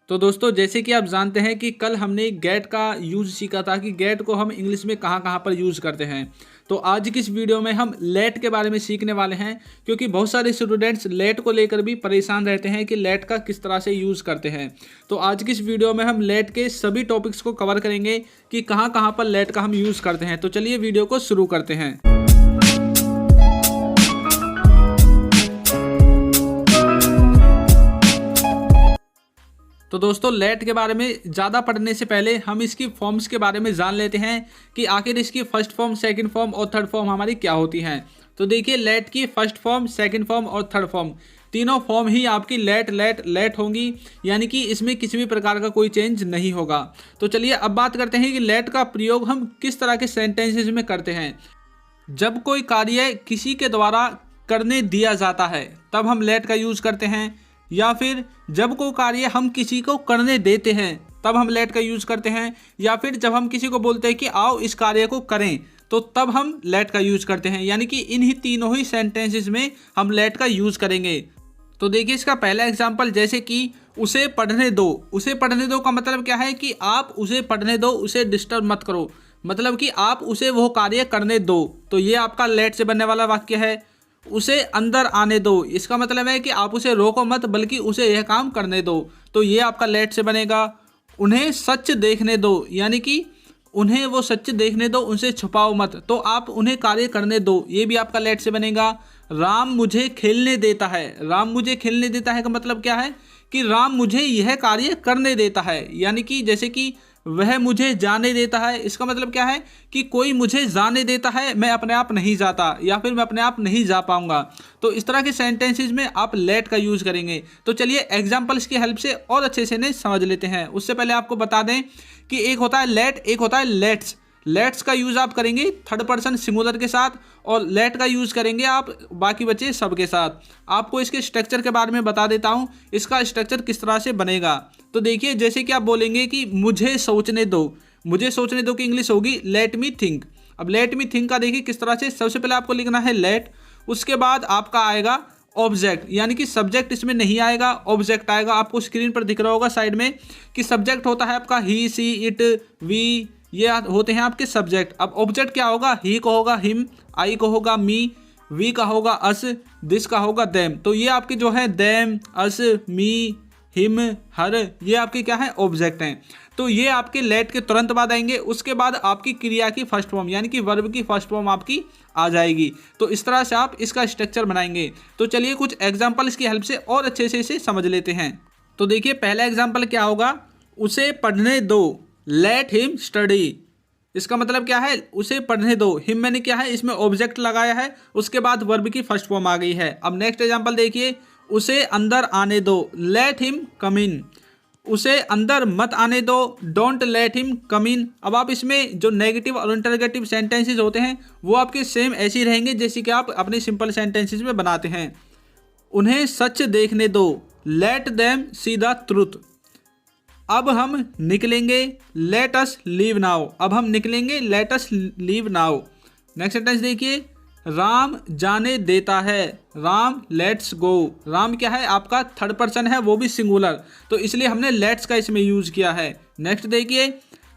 तो दोस्तों जैसे कि आप जानते हैं कि कल हमने गेट का यूज़ सीखा था कि गेट को हम इंग्लिश में कहाँ कहाँ पर यूज़ करते हैं। तो आज की इस वीडियो में हम लेट के बारे में सीखने वाले हैं, क्योंकि बहुत सारे स्टूडेंट्स लेट को लेकर भी परेशान रहते हैं कि लेट का किस तरह से यूज़ करते हैं। तो आज की इस वीडियो में हम लेट के सभी टॉपिक्स को कवर करेंगे कि कहाँ कहाँ पर लेट का हम यूज़ करते हैं। तो चलिए वीडियो को शुरू करते हैं। तो दोस्तों लेट के बारे में ज़्यादा पढ़ने से पहले हम इसकी फॉर्म्स के बारे में जान लेते हैं कि आखिर इसकी फर्स्ट फॉर्म, सेकंड फॉर्म और थर्ड फॉर्म हमारी क्या होती हैं। तो देखिए, लेट की फर्स्ट फॉर्म, सेकंड फॉर्म और थर्ड फॉर्म, तीनों फॉर्म ही आपकी लेट लेट लेट होंगी, यानी कि इसमें किसी भी प्रकार का कोई चेंज नहीं होगा। तो चलिए अब बात करते हैं कि लेट का प्रयोग हम किस तरह के सेंटेंसेज में करते हैं। जब कोई कार्य किसी के द्वारा करने दिया जाता है तब हम लेट का यूज़ करते हैं, या फिर जब कोई कार्य हम किसी को करने देते हैं तब हम लेट का यूज़ करते हैं, या फिर जब हम किसी को बोलते हैं कि आओ इस कार्य को करें तो तब हम लेट का यूज़ करते हैं। यानी कि इन्हीं तीनों ही सेंटेंसेस में हम लेट का यूज़ करेंगे। तो देखिए इसका पहला एग्जांपल, जैसे कि उसे पढ़ने दो। उसे पढ़ने दो का मतलब क्या है कि आप उसे पढ़ने दो, उसे डिस्टर्ब मत करो, मतलब कि आप उसे वो कार्य करने दो। तो ये आपका लेट से बनने वाला वाक्य है। उसे अंदर आने दो, इसका मतलब है कि आप उसे रोको मत बल्कि उसे यह काम करने दो। तो ये आपका लेट से बनेगा। उन्हें सच देखने दो, यानी कि उन्हें वो सच देखने दो, उनसे छुपाओ मत, तो आप उन्हें कार्य करने दो, ये भी आपका लेट से बनेगा। राम मुझे खेलने देता है। राम मुझे खेलने देता है का मतलब क्या है कि राम मुझे यह कार्य करने देता है, यानी कि जैसे कि वह मुझे जाने देता है, इसका मतलब क्या है कि कोई मुझे जाने देता है, मैं अपने आप नहीं जाता, या फिर मैं अपने आप नहीं जा पाऊंगा। तो इस तरह के सेंटेंसेस में आप लेट का यूज़ करेंगे। तो चलिए एग्जांपल्स की हेल्प से और अच्छे से इन्हें समझ लेते हैं। उससे पहले आपको बता दें कि एक होता है लेट, एक होता है लेट्स। लेट्स का यूज़ आप करेंगे थर्ड पर्सन सिंगुलर के साथ, और लेट का यूज़ करेंगे आप बाकी बचे सब के साथ। आपको इसके स्ट्रक्चर के बारे में बता देता हूँ, इसका स्ट्रक्चर किस तरह से बनेगा। तो देखिए, जैसे कि आप बोलेंगे कि मुझे सोचने दो। मुझे सोचने दो की इंग्लिश होगी लेट मी थिंक। अब लेट मी थिंक का देखिए किस तरह से, सबसे पहले आपको लिखना है लेट, उसके बाद आपका आएगा ऑब्जेक्ट, यानी कि सब्जेक्ट इसमें नहीं आएगा, ऑब्जेक्ट आएगा। आपको स्क्रीन पर दिख रहा होगा साइड में कि सब्जेक्ट होता है आपका ही, सी, इट, वी, ये होते हैं आपके सब्जेक्ट। अब ऑब्जेक्ट क्या होगा, ही को होगा हिम, आई को होगा मी, वी का होगा अस, दिस का होगा देम। तो ये आपके जो है देम, अस, मी, हिम, हर, ये आपके क्या है ऑब्जेक्ट हैं। तो ये आपके लेट के तुरंत बाद आएंगे। उसके बाद आपकी क्रिया की फर्स्ट फॉर्म, यानी कि वर्ब की फर्स्ट फॉर्म आपकी आ जाएगी। तो इस तरह से आप इसका स्ट्रक्चर बनाएंगे। तो चलिए कुछ एग्जांपल्स की हेल्प से और अच्छे से इसे समझ लेते हैं। तो देखिए पहला एग्जांपल क्या होगा, उसे पढ़ने दो, लेट हिम स्टडी। इसका मतलब क्या है, उसे पढ़ने दो। हिम मैंने क्या है इसमें ऑब्जेक्ट लगाया है, उसके बाद वर्ब की फर्स्ट फॉर्म आ गई है। अब नेक्स्ट एग्जांपल देखिए, उसे अंदर आने दो, लेट हिम कम इन। उसे अंदर मत आने दो, डोंट लेट हिम कम इन। अब आप इसमें जो नेगेटिव और इंटरगेटिव सेंटेंसेस होते हैं वो आपके सेम ऐसे ही रहेंगे जैसे कि आप अपने सिंपल सेंटेंसेस में बनाते हैं। उन्हें सच देखने दो, let them see the truth. अब हम निकलेंगे, लेट अस लीव नाउ। अब हम निकलेंगे, let us leave now. Next sentence देखिए, राम जाने देता है, राम लेट्स गो। राम क्या है आपका थर्ड पर्सन है, वो भी सिंगुलर, तो इसलिए हमने लेट्स का इसमें यूज किया है। नेक्स्ट देखिए,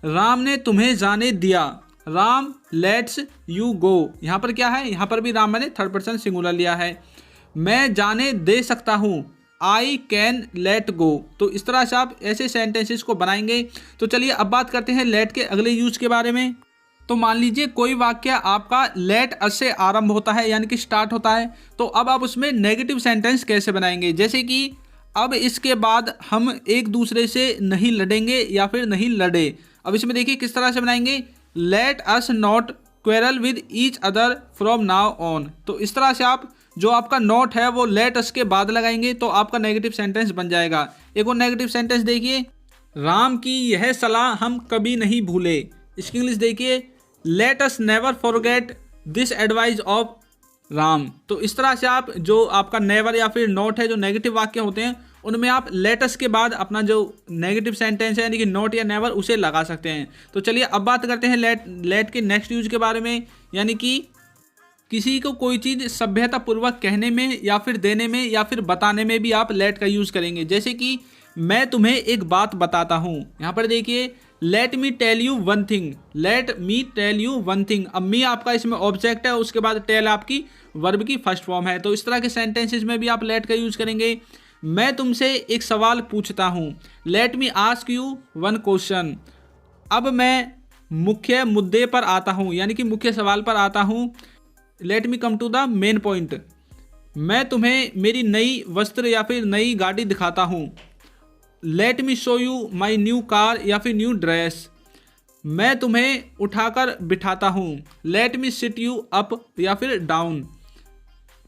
राम ने तुम्हें जाने दिया, राम लेट्स यू गो। यहाँ पर क्या है, यहाँ पर भी राम मैंने थर्ड पर्सन सिंगुलर लिया है। मैं जाने दे सकता हूँ, आई कैन लेट गो। तो इस तरह से आप ऐसे सेंटेंसेस को बनाएंगे। तो चलिए अब बात करते हैं लेट के अगले यूज के बारे में। तो मान लीजिए कोई वाक्य आपका लेट अस से आरंभ होता है, यानी कि स्टार्ट होता है, तो अब आप उसमें नेगेटिव सेंटेंस कैसे बनाएंगे। जैसे कि अब इसके बाद हम एक दूसरे से नहीं लड़ेंगे या फिर नहीं लड़े। अब इसमें देखिए किस तरह से बनाएंगे, let us not quarrel with each other from now on. तो इस तरह से आप जो आपका नोट है वो लेट अस के बाद लगाएंगे, तो आपका नेगेटिव सेंटेंस बन जाएगा। एक और नेगेटिव सेंटेंस देखिए, राम की यह सलाह हम कभी नहीं भूले। इसकी इंग्लिश देखिए, let us never forget this advice of Ram. तो इस तरह से आप जो आपका नेवर या फिर नोट है, जो नेगेटिव वाक्य होते हैं उनमें आप लेट अस के बाद अपना जो नेगेटिव सेंटेंस है यानी कि नोट या नेवर उसे लगा सकते हैं। तो चलिए अब बात करते हैं लेट के नेक्स्ट यूज के बारे में, यानी कि किसी को कोई चीज़ सभ्यतापूर्वक कहने में या फिर देने में या फिर बताने में भी आप लेट का यूज़ करेंगे। जैसे कि मैं तुम्हें एक बात बताता हूँ। यहाँ पर देखिए let me tell you one thing, let me tell you one thing. अब मी आपका इसमें ऑब्जेक्ट है, उसके बाद टेल आपकी वर्ब की फर्स्ट फॉर्म है। तो इस तरह के सेंटेंसेस में भी आप लेट का यूज करेंगे। मैं तुमसे एक सवाल पूछता हूँ, let me ask you one question. अब मैं मुख्य मुद्दे पर आता हूँ, यानी कि मुख्य सवाल पर आता हूँ। Let me come to the main point. मैं तुम्हें मेरी नई वस्त्र या फिर नई गाड़ी दिखाता हूँ। Let me show you my new car या फिर न्यू ड्रेस। मैं तुम्हें उठाकर बिठाता हूँ। Let me sit you up या फिर डाउन।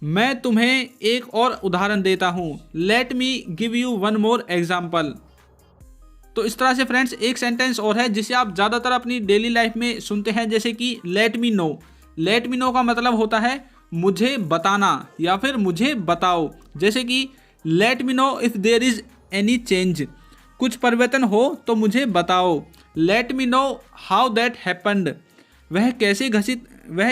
मैं तुम्हें एक और उदाहरण देता हूँ। Let me give you one more example. तो इस तरह से फ्रेंड्स एक सेंटेंस और है जिसे आप ज़्यादातर अपनी डेली लाइफ में सुनते हैं, जैसे कि let me no. Late me no का मतलब होता है मुझे बताना या फिर मुझे बताओ। जैसे कि let me know if there is any change, कुछ परिवर्तन हो तो मुझे बताओ। Let me know how that happened, वह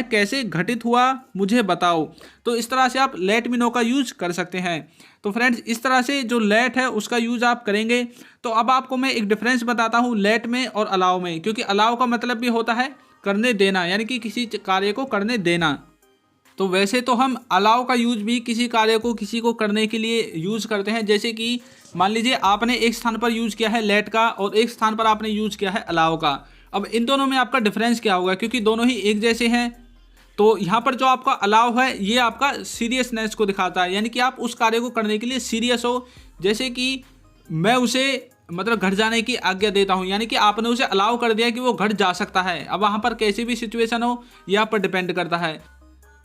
कैसे घटित हुआ मुझे बताओ। तो इस तरह से आप लेट मी नो का यूज कर सकते हैं। तो फ्रेंड्स इस तरह से जो लेट है उसका यूज आप करेंगे। तो अब आपको मैं एक डिफरेंस बताता हूँ लेट में और अलाउ में, क्योंकि अलाउ का मतलब भी होता है करने देना, यानी कि किसी कार्य को करने देना। तो वैसे तो हम अलाउ का यूज भी किसी कार्य को किसी को करने के लिए यूज करते हैं। जैसे कि मान लीजिए आपने एक स्थान पर यूज किया है लेट का और एक स्थान पर आपने यूज किया है अलाउ का। अब इन दोनों में आपका डिफरेंस क्या होगा, क्योंकि दोनों ही एक जैसे हैं। तो यहाँ पर जो आपका अलाउ है ये आपका सीरियसनेस को दिखाता है, यानी कि आप उस कार्य को करने के लिए सीरियस हो। जैसे कि मैं उसे मतलब घर जाने की आज्ञा देता हूँ, यानी कि आपने उसे अलाउ कर दिया कि वो घर जा सकता है। अब वहाँ पर कैसी भी सिचुएशन हो यह आप पर डिपेंड करता है।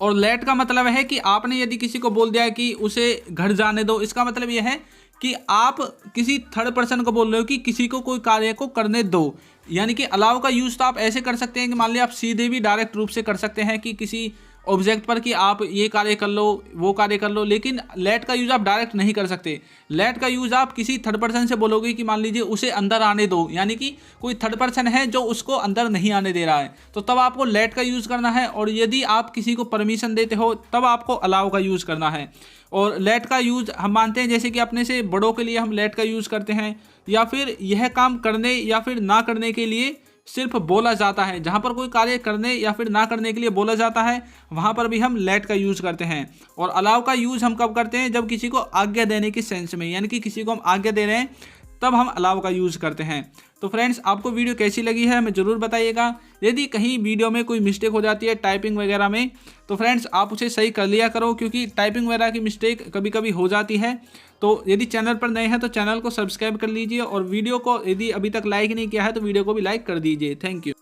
और लेट का मतलब है कि आपने यदि किसी को बोल दिया कि उसे घर जाने दो, इसका मतलब यह है कि आप किसी थर्ड पर्सन को बोल रहे हो कि किसी को कोई कार्य को करने दो। यानी कि अलाउ का यूज़ तो आप ऐसे कर सकते हैं कि मान लिया आप सीधे भी डायरेक्ट रूप से कर सकते हैं कि किसी ऑब्जेक्ट पर कि आप ये कार्य कर लो वो कार्य कर लो, लेकिन लेट का यूज़ आप डायरेक्ट नहीं कर सकते। लेट का यूज़ आप किसी थर्ड पर्सन से बोलोगे कि मान लीजिए उसे अंदर आने दो, यानी कि कोई थर्ड पर्सन है जो उसको अंदर नहीं आने दे रहा है, तो तब आपको लेट का यूज़ करना है। और यदि आप किसी को परमिशन देते हो तब आपको अलाउ का यूज़ करना है। और लेट का यूज़ हम मानते हैं जैसे कि अपने से बड़ों के लिए हम लेट का यूज़ करते हैं, या फिर यह काम करने या फिर ना करने के लिए सिर्फ बोला जाता है। जहाँ पर कोई कार्य करने या फिर ना करने के लिए बोला जाता है वहाँ पर भी हम लेट का यूज़ करते हैं। और अलाउ का यूज़ हम कब करते हैं, जब किसी को आज्ञा देने की सेंस में, यानी कि किसी को हम आज्ञा दे रहे हैं तब हम अलाउ का यूज़ करते हैं। तो फ्रेंड्स आपको वीडियो कैसी लगी है हमें ज़रूर बताइएगा। यदि कहीं वीडियो में कोई मिस्टेक हो जाती है टाइपिंग वगैरह में, तो फ्रेंड्स आप उसे सही कर लिया करो, क्योंकि टाइपिंग वगैरह की मिस्टेक कभी कभी हो जाती है। तो यदि चैनल पर नए हैं तो चैनल को सब्सक्राइब कर लीजिए, और वीडियो को यदि अभी तक लाइक नहीं किया है तो वीडियो को भी लाइक कर दीजिए। Thank you.